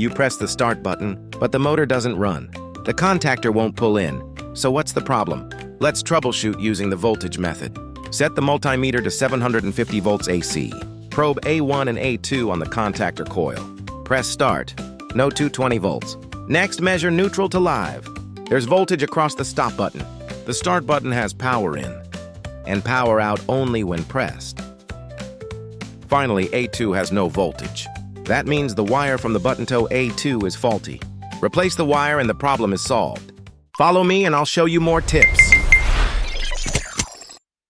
You press the start button, but the motor doesn't run. The contactor won't pull in. So what's the problem? Let's troubleshoot using the voltage method. Set the multimeter to 750 volts AC. Probe A1 and A2 on the contactor coil. Press start. No 220 volts. Next, measure neutral to live. There's voltage across the stop button. The start button has power in, and power out only when pressed. Finally, A2 has no voltage. That means the wire from the button toe A2 is faulty. Replace the wire and the problem is solved. Follow me and I'll show you more tips.